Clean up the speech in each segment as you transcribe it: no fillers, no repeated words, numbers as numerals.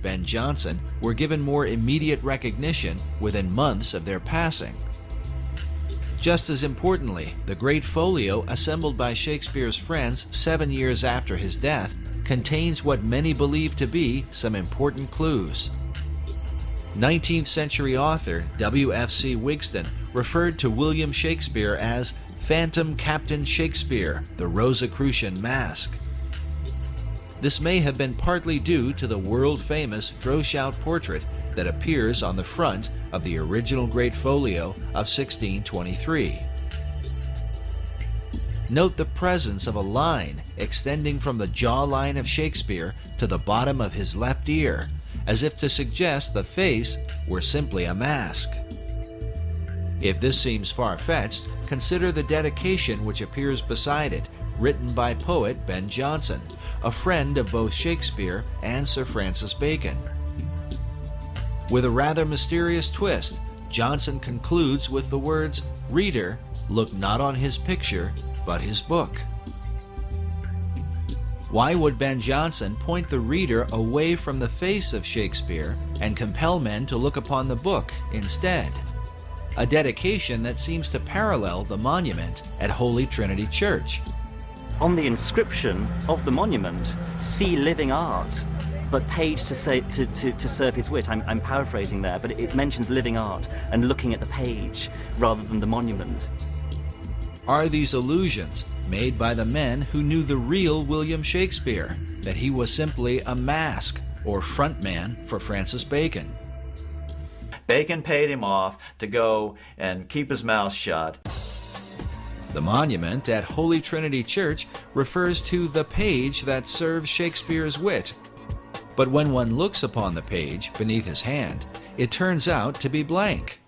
Ben Jonson were given more immediate recognition within months of their passing. Just as importantly, the Great Folio assembled by Shakespeare's friends 7 years after his death contains what many believe to be some important clues. 19th century author W.F.C. Wigston referred to William Shakespeare as Phantom Captain Shakespeare, the Rosicrucian Mask. This may have been partly due to the world-famous Droeshout portrait that appears on the front of the original Great Folio of 1623. Note the presence of a line extending from the jawline of Shakespeare to the bottom of his left ear, as if to suggest the face were simply a mask. If this seems far-fetched, consider the dedication which appears beside it, written by poet Ben Jonson, a friend of both Shakespeare and Sir Francis Bacon. With a rather mysterious twist, Jonson concludes with the words, "Reader, look not on his picture, but his book." Why would Ben Jonson point the reader away from the face of Shakespeare and compel men to look upon the book instead? A dedication that seems to parallel the monument at Holy Trinity Church. On the inscription of the monument, "See living art, but paid to serve his wit." I'm paraphrasing there, but it mentions living art and looking at the page rather than the monument. Are these allusions made by the men who knew the real William Shakespeare, that he was simply a mask or frontman for Francis Bacon? Bacon paid him off to go and keep his mouth shut. The monument at Holy Trinity Church refers to the page that serves Shakespeare's wit. But when one looks upon the page beneath his hand, it turns out to be blank.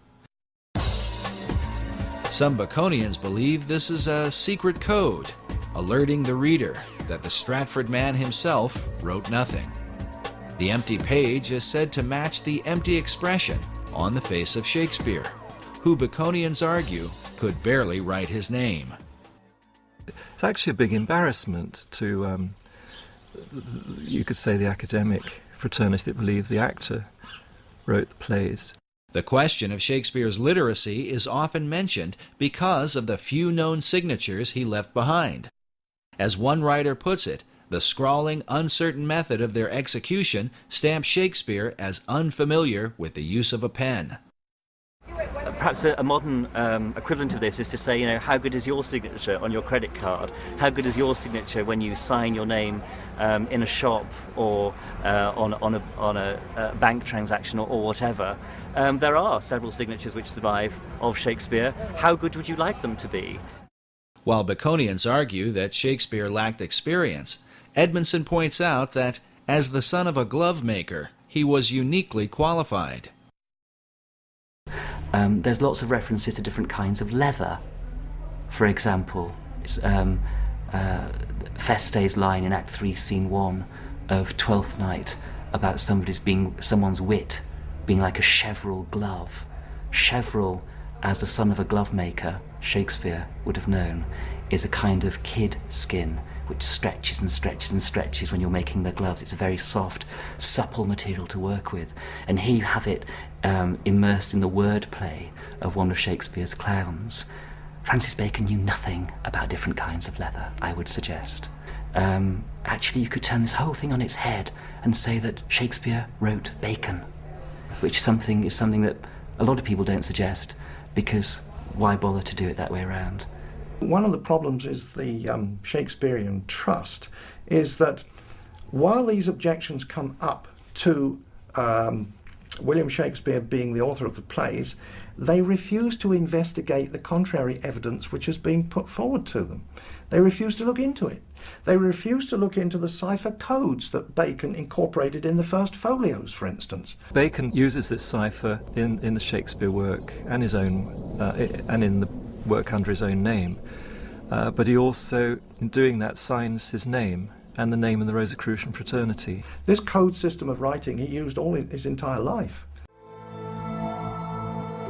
Some Baconians believe this is a secret code, alerting the reader that the Stratford man himself wrote nothing. The empty page is said to match the empty expression on the face of Shakespeare, who Baconians argue could barely write his name. It's actually a big embarrassment to, you could say, the academic fraternity that believed the actor wrote the plays. The question of Shakespeare's literacy is often mentioned because of the few known signatures he left behind. As one writer puts it, the scrawling, uncertain method of their execution stamps Shakespeare as unfamiliar with the use of a pen. Perhaps a modern equivalent of this is to say, how good is your signature on your credit card? How good is your signature when you sign your name in a shop or on a bank transaction or whatever? There are several signatures which survive of Shakespeare. How good would you like them to be? While Baconians argue that Shakespeare lacked experience, Edmondson points out that, as the son of a glove maker, he was uniquely qualified. There's lots of references to different kinds of leather. For example, Feste's line in Act 3, Scene 1 of Twelfth Night about someone's wit being like a cheverel glove. Cheverel, as the son of a glove maker, Shakespeare would have known, is a kind of kid skin which stretches and stretches and stretches when you're making the gloves. It's a very soft, supple material to work with. And here you have it immersed in the wordplay of one of Shakespeare's clowns. Francis Bacon knew nothing about different kinds of leather, I would suggest. Actually, you could turn this whole thing on its head and say that Shakespeare wrote bacon, which is something that a lot of people don't suggest, because why bother to do it that way around? One of the problems is the Shakespearean trust is that while these objections come up to William Shakespeare being the author of the plays, they refuse to investigate the contrary evidence which is being put forward to them. They refuse to look into it. They refuse to look into the cipher codes that Bacon incorporated in the first folios, for instance. Bacon uses this cipher in the Shakespeare work and his own, and in the work under his own name. But he also, in doing that, signs his name and the name of the Rosicrucian fraternity. This code system of writing he used all his entire life.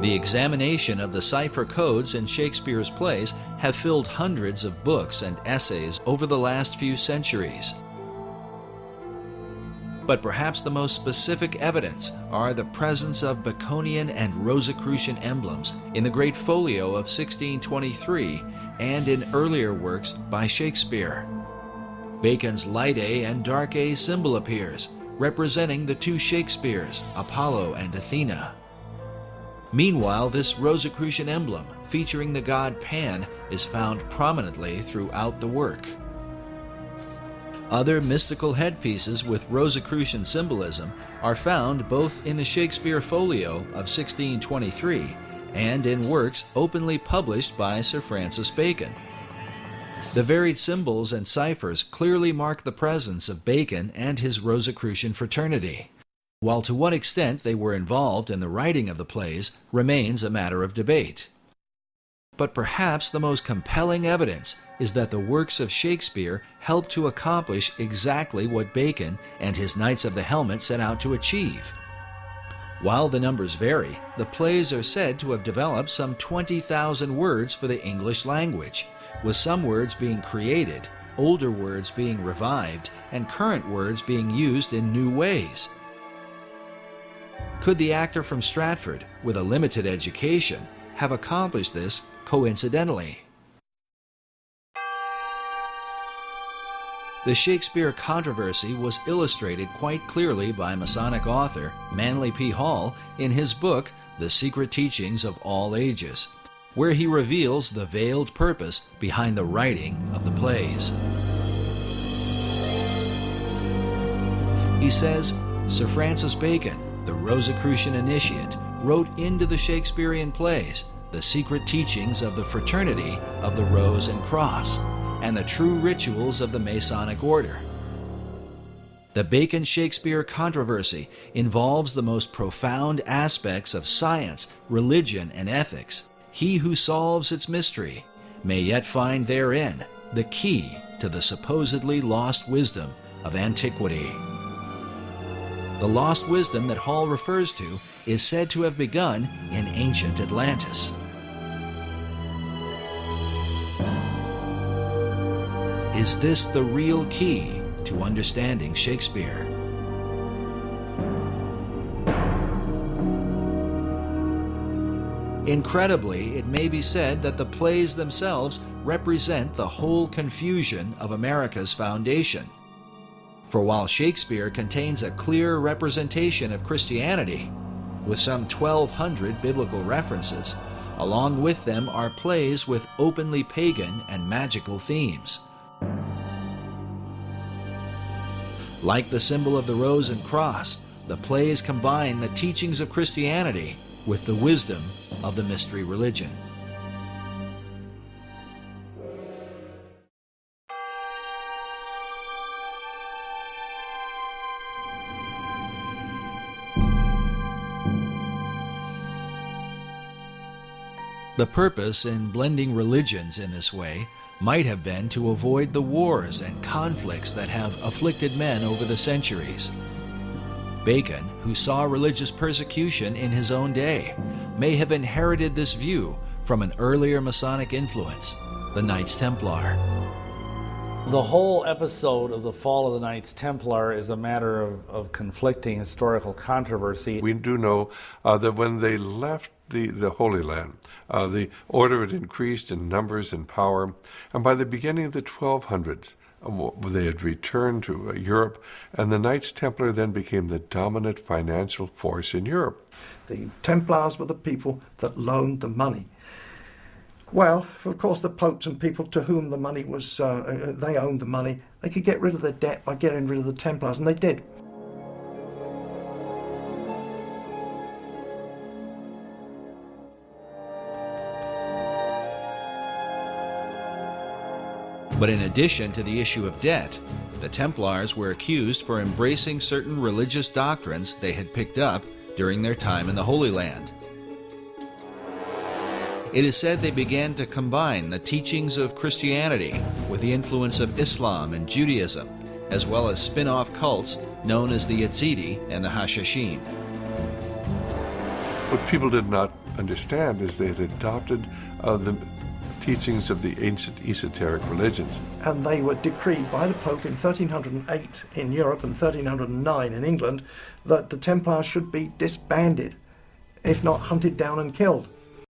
The examination of the cipher codes in Shakespeare's plays have filled hundreds of books and essays over the last few centuries. But perhaps the most specific evidence are the presence of Baconian and Rosicrucian emblems in the Great Folio of 1623 and in earlier works by Shakespeare. Bacon's light A and dark A symbol appears, representing the two Shakespeares, Apollo and Athena. Meanwhile, this Rosicrucian emblem, featuring the god Pan, is found prominently throughout the work. Other mystical headpieces with Rosicrucian symbolism are found both in the Shakespeare Folio of 1623 and in works openly published by Sir Francis Bacon. The varied symbols and ciphers clearly mark the presence of Bacon and his Rosicrucian fraternity, while to what extent they were involved in the writing of the plays remains a matter of debate. But perhaps the most compelling evidence is that the works of Shakespeare helped to accomplish exactly what Bacon and his Knights of the Helmet set out to achieve. While the numbers vary, the plays are said to have developed some 20,000 words for the English language, with some words being created, older words being revived, and current words being used in new ways. Could the actor from Stratford, with a limited education, have accomplished this coincidentally? The Shakespeare controversy was illustrated quite clearly by Masonic author Manly P. Hall in his book, The Secret Teachings of All Ages, where he reveals the veiled purpose behind the writing of the plays. He says, Sir Francis Bacon, the Rosicrucian initiate, wrote into the Shakespearean plays the secret teachings of the fraternity of the Rose and Cross, and the true rituals of the Masonic order. The Bacon-Shakespeare controversy involves the most profound aspects of science, religion, and ethics. He who solves its mystery may yet find therein the key to the supposedly lost wisdom of antiquity. The lost wisdom that Hall refers to is said to have begun in ancient Atlantis. Is this the real key to understanding Shakespeare? Incredibly, it may be said that the plays themselves represent the whole confusion of America's foundation. For while Shakespeare contains a clear representation of Christianity, with some 1,200 biblical references, along with them are plays with openly pagan and magical themes. Like the symbol of the Rose and Cross, the plays combine the teachings of Christianity with the wisdom of the mystery religion. The purpose in blending religions in this way might have been to avoid the wars and conflicts that have afflicted men over the centuries. Bacon, who saw religious persecution in his own day, may have inherited this view from an earlier Masonic influence, the Knights Templar. The whole episode of the fall of the Knights Templar is a matter of conflicting historical controversy. We do know that when they left the Holy Land, the order had increased in numbers and power, and by the beginning of the 1200s, they had returned to Europe, and the Knights Templar then became the dominant financial force in Europe. The Templars were the people that loaned the money. Well, of course, the popes and people to whom the money was, they owned the money, they could get rid of their debt by getting rid of the Templars, and they did. But in addition to the issue of debt, the Templars were accused for embracing certain religious doctrines they had picked up during their time in the Holy Land. It is said they began to combine the teachings of Christianity with the influence of Islam and Judaism, as well as spin-off cults known as the Yazidi and the Hashashin. What people did not understand is they had adopted the teachings of the ancient esoteric religions. And they were decreed by the Pope in 1308 in Europe and 1309 in England that the Templars should be disbanded, if not hunted down and killed.